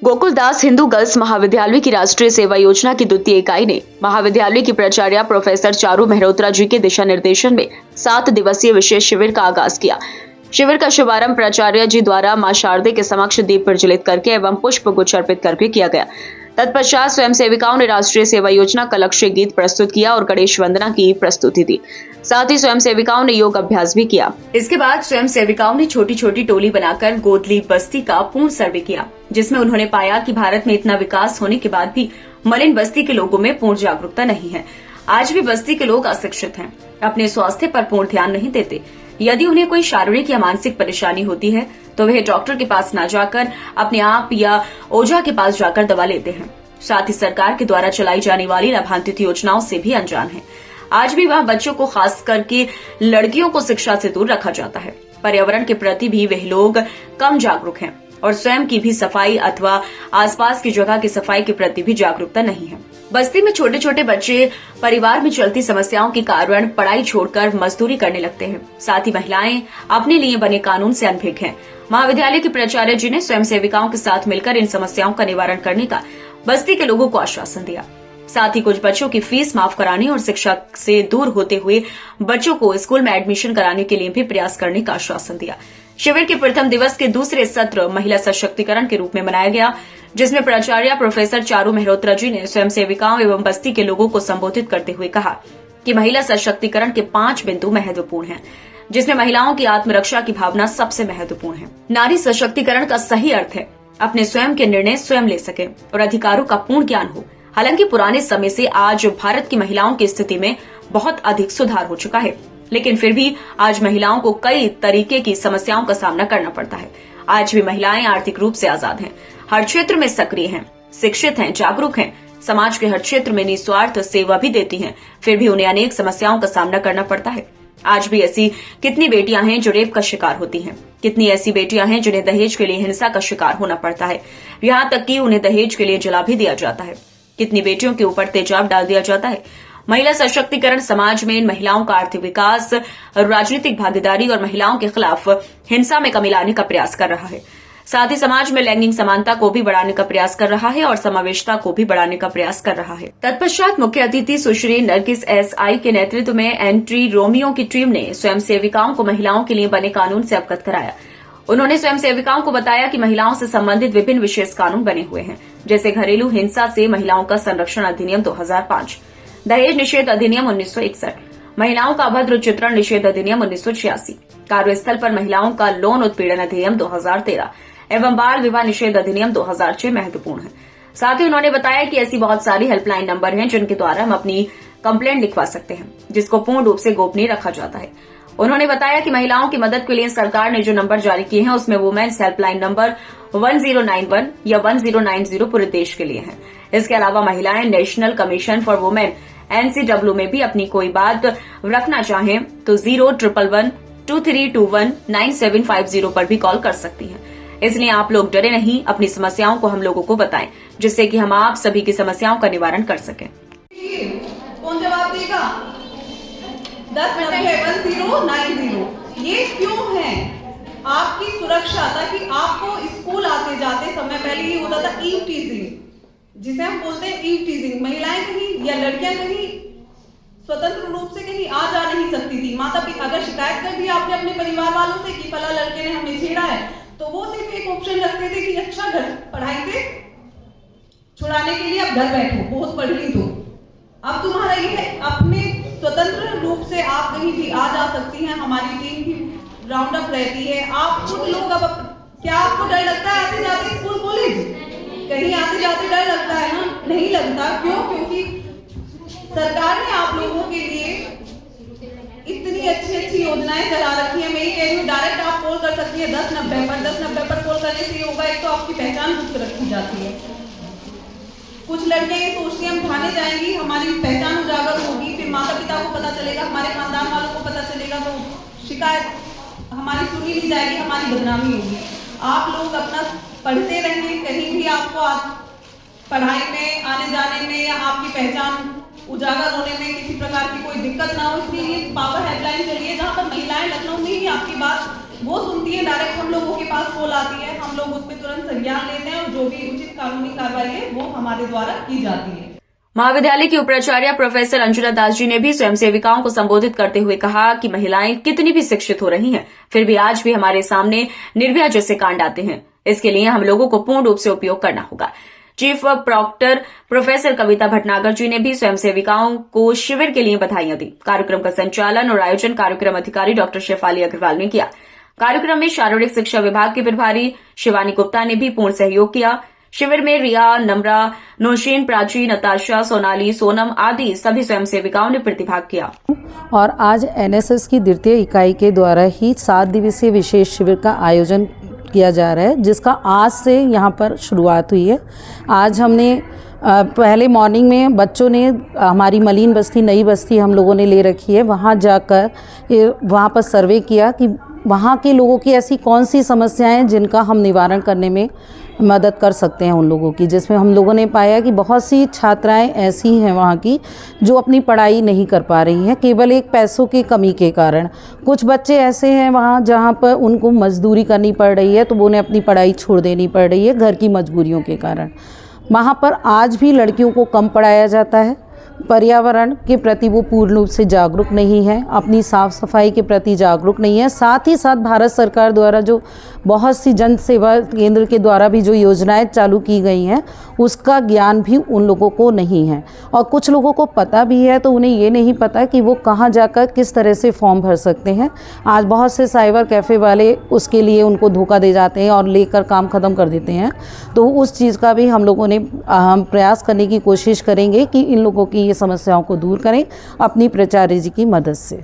Gokuldas Hindu girls महाविद्यालय की राष्ट्रीय सेवा योजना की द्वितीय इकाई ने महाविद्यालय की प्राचार्य प्रोफेसर चारू मेहरोत्रा जी के दिशा निर्देशन में 7 दिवसीय विशेष शिविर का आगाज किया। शिविर का शुभारंभ प्राचार्य जी द्वारा मां शारदे के समक्ष दीप प्रज्वलित करके एवं पुष्प गुच्छ अर्पित करके किया गया। तत्पश्चात स्वयं सेविकाओं ने राष्ट्रीय सेवा योजना का लक्ष्य गीत प्रस्तुत किया और गणेश वंदना की प्रस्तुति दी। साथ ही स्वयं सेविकाओं ने योग अभ्यास भी किया। इसके बाद स्वयं सेविकाओं ने छोटी छोटी टोली बनाकर गोदली बस्ती का पूर्ण सर्वे किया, जिसमें उन्होंने पाया कि भारत में इतना विकास होने के बाद भी मलिन बस्ती के लोगों में पूर्ण जागरूकता नहीं है। आज भी बस्ती के लोग अशिक्षित हैं, अपने स्वास्थ्य पर पूर्ण ध्यान नहीं देते। यदि उन्हें कोई शारीरिक या मानसिक परेशानी होती है तो वे डॉक्टर के पास न जाकर अपने आप या ओझा के पास जाकर दवा लेते हैं। साथ ही सरकार के द्वारा चलाई जाने वाली लाभान्वित योजनाओं से भी अनजान है। आज भी वह बच्चों को, खास करके लड़कियों को, शिक्षा से दूर रखा जाता है। पर्यावरण के प्रति भी वह लोग कम जागरूक हैं और स्वयं की भी सफाई अथवा आसपास की जगह की सफाई के प्रति भी जागरूकता नहीं है। बस्ती में छोटे छोटे बच्चे परिवार में चलती समस्याओं के कारण पढ़ाई छोड़कर मजदूरी करने लगते हैं। साथ ही महिलाएं अपने लिए बने कानून से अनभिज्ञ हैं। महाविद्यालय के प्राचार्य जी ने स्वयं सेविकाओं के साथ मिलकर इन समस्याओं का निवारण करने का बस्ती के लोगों को आश्वासन दिया। साथ ही कुछ बच्चों की फीस माफ कराने और शिक्षा से दूर होते हुए बच्चों को स्कूल में एडमिशन कराने के लिए भी प्रयास करने का आश्वासन दिया। शिविर के प्रथम दिवस के दूसरे सत्र महिला सशक्तिकरण के रूप में मनाया गया, जिसमें प्राचार्य प्रोफेसर चारू मेहरोत्रा जी ने स्वयं सेविकाओं एवं बस्ती के लोगों को संबोधित करते हुए कहा कि महिला सशक्तिकरण के 5 बिंदु महत्वपूर्ण हैं, जिसमें महिलाओं की आत्मरक्षा की भावना सबसे महत्वपूर्ण है। नारी सशक्तिकरण का सही अर्थ है अपने स्वयं के निर्णय स्वयं ले सके और अधिकारों का पूर्ण ज्ञान हो। हालांकि पुराने समय से आज भारत की महिलाओं की स्थिति में बहुत अधिक सुधार हो चुका है, लेकिन फिर भी आज महिलाओं को कई तरीके की समस्याओं का सामना करना पड़ता है। आज भी महिलाएं आर्थिक रूप से आजाद हैं, हर क्षेत्र में सक्रिय हैं, शिक्षित हैं, जागरूक हैं, समाज के हर क्षेत्र में निस्वार्थ सेवा भी देती हैं। फिर भी उन्हें अनेक समस्याओं का सामना करना पड़ता है। आज भी ऐसी कितनी बेटियां हैं जो रेप का शिकार होती हैं, कितनी ऐसी बेटियां हैं जिन्हें दहेज के लिए हिंसा का शिकार होना पड़ता है, यहाँ तक कि उन्हें दहेज के लिए जला भी दिया जाता है। कितनी बेटियों के ऊपर तेजाब डाल दिया जाता है। महिला सशक्तिकरण समाज में इन महिलाओं का आर्थिक विकास, राजनीतिक भागीदारी और महिलाओं के खिलाफ हिंसा में कमी लाने का प्रयास कर रहा है। साथ ही समाज में लैंगिक समानता को भी बढ़ाने का प्रयास कर रहा है और समावेशिता को भी बढ़ाने का प्रयास कर रहा है। तत्पश्चात मुख्य अतिथि सुश्री नरगिस SI के नेतृत्व में एंटी रोमियो की टीम ने स्वयं सेविकाओं को महिलाओं के लिए बने कानून से अवगत कराया। उन्होंने स्वयं सेविकाओं को बताया कि महिलाओं से संबंधित विभिन्न विशेष कानून बने हुए हैं, जैसे घरेलू हिंसा से महिलाओं का संरक्षण अधिनियम 2005, दहेज निषेध अधिनियम 1961, महिलाओं का अभद्र चित्रण निषेध अधिनियम 1986, कार्यस्थल पर महिलाओं का यौन उत्पीड़न अधिनियम 2013 एवं बाल विवाह निषेध अधिनियम 2006 महत्वपूर्ण है। साथ ही उन्होंने बताया कि ऐसी बहुत सारी हेल्पलाइन नंबर हैं जिनके द्वारा हम अपनी कंप्लेंट लिखवा सकते हैं, जिसको पूर्ण रूप से गोपनीय रखा जाता है। उन्होंने बताया कि महिलाओं की मदद के लिए सरकार ने जो नंबर जारी किए हैं उसमें वुमेन्स हेल्पलाइन नंबर 1091 या 1090 पूरे देश के लिए है। इसके अलावा महिलाएं national commission for women NCW में भी अपनी कोई बात रखना चाहें तो 01123219750 पर भी कॉल कर सकती हैं। इसलिए आप लोग डरे नहीं, अपनी समस्याओं को हम लोगों को बताएं, जिससे कि हम आप सभी की समस्याओं का निवारण कर सकें। कौन जवाब देगा? 1090 ये क्यों है? आपकी सुरक्षा, ताकि आपको स्कूल आते जाते समय पहले ये होता था ईव टीजिंग, जिसे हम बोलते हैं ईव टीजिंग। महिलाएं कहीं या लड़कियां कहीं स्वतंत्र रूप से कहीं आ जा नहीं सकती थी। माता पिता अगर शिकायत कर दी आपने अपने परिवार वालों से कि फला लड़के ने हमें छेड़ा है, तो वो सिर्फ एक ऑप्शन रखते थे कि अच्छा घर पढ़ाई से छुड़ाने के लिए अब घर बैठो, बहुत पढ़ ली तो। अब तुम्हारा ये है, अपने स्वतंत्र रूप से आप कहीं भी आ जा सकती हैं। हमारी टीम भी राउंड अप रहती है। आप खुद लोग अब क्या आपको डर लगता है आते जाते स्कूल कॉलेज? कहीं आते जाते डर लगता है ना? नहीं लगता। क्यों? क्योंकि सरकार ने आप लोगों के लिए इतनी अच्छी योजनाएं चला रखी है। मैं ये कह रही हूँ, डायरेक्ट आप कॉल कर सकती है 1090 पर कॉल करने से ये होगा, एक तो आपकी पहचान गुप्त रखी जाती है। कुछ लड़कियां ये सोचती हैं हम थाने जाएंगी, हमारी पहचान उजागर होगी, फिर माता पिता को पता चलेगा, हमारे खानदान वालों को पता चलेगा, तो शिकायत हमारी सुनी नहीं जाएगी, हमारी बदनामी होगी। आप लोग अपना पढ़ते रहें, कहीं भी आपको पढ़ाई में आने जाने में या आपकी पहचान उजागर होने में किसी प्रकार की कोई दिक्कत ना हो, इसलिए ये पावर हेल्पलाइन चलिए, जहाँ पर महिलाएं लखनऊ में ही आपकी बात वो सुनती है, डायरेक्ट हम लोगों के पास कॉल आती है, हम लोग उस पर तुरंत संज्ञान लेते हैं और जो भी उचित कानूनी कार्रवाई है वो हमारे द्वारा की जाती है। महाविद्यालय की उपाचार्य प्रोफेसर अंजुला दास जी ने भी स्वयंसेविकाओं को संबोधित करते हुए कहा कि महिलाएं कितनी भी शिक्षित हो रही हैं, फिर भी आज भी हमारे सामने निर्भया जैसे कांड आते हैं। इसके लिए हम लोगों को पूर्ण रूप से उपयोग करना होगा। चीफ प्रॉक्टर प्रोफेसर कविता भटनागर जी ने भी स्वयंसेविकाओं को शिविर के लिए बधाइयां दी। कार्यक्रम का संचालन और आयोजन कार्यक्रम अधिकारी डॉक्टर शेफाली अग्रवाल ने किया। कार्यक्रम में शारीरिक शिक्षा विभाग के प्रभारी शिवानी गुप्ता ने भी पूर्ण सहयोग किया। शिविर में रिया, नम्रा, नौशीन, प्राची, नताशा, सोनाली, सोनम आदि सभी स्वयंसेविकाओं ने प्रतिभाग किया। और आज एनएसएस की द्वितीय इकाई के द्वारा ही 7 दिवसीय विशेष शिविर का आयोजन किया जा रहा है, जिसका आज से यहाँ पर शुरुआत हुई है। आज हमने पहले मॉर्निंग में बच्चों ने हमारी मलिन बस्ती, नई बस्ती हम लोगों ने ले रखी है, वहाँ जाकर वहाँ पर सर्वे किया कि वहाँ के लोगों की ऐसी कौन सी समस्याएं हैं जिनका हम निवारण करने में मदद कर सकते हैं उन लोगों की। जिसमें हम लोगों ने पाया कि बहुत सी छात्राएं ऐसी हैं वहाँ की जो अपनी पढ़ाई नहीं कर पा रही हैं, केवल एक पैसों की कमी के कारण। कुछ बच्चे ऐसे हैं वहाँ जहाँ पर उनको मजदूरी करनी पड़ रही है, तो वो उन्हें अपनी पढ़ाई छोड़ देनी पड़ रही है घर की मजबूरियों के कारण। वहाँ पर आज भी लड़कियों को कम पढ़ाया जाता है। पर्यावरण के प्रति वो पूर्ण रूप से जागरूक नहीं है, अपनी साफ़ सफाई के प्रति जागरूक नहीं है। साथ ही साथ भारत सरकार द्वारा जो बहुत सी जन सेवा केंद्र के द्वारा भी जो योजनाएं चालू की गई हैं, उसका ज्ञान भी उन लोगों को नहीं है। और कुछ लोगों को पता भी है तो उन्हें ये नहीं पता कि वो कहाँ जाकर किस तरह से फॉर्म भर सकते हैं। आज बहुत से साइबर कैफ़े वाले उसके लिए उनको धोखा दे जाते हैं और लेकर काम ख़त्म कर देते हैं। तो उस चीज़ का भी हम लोगों ने प्रयास करने की कोशिश करेंगे कि इन लोगों की ये समस्याओं को दूर करें अपनी प्राचार्य जी की मदद से।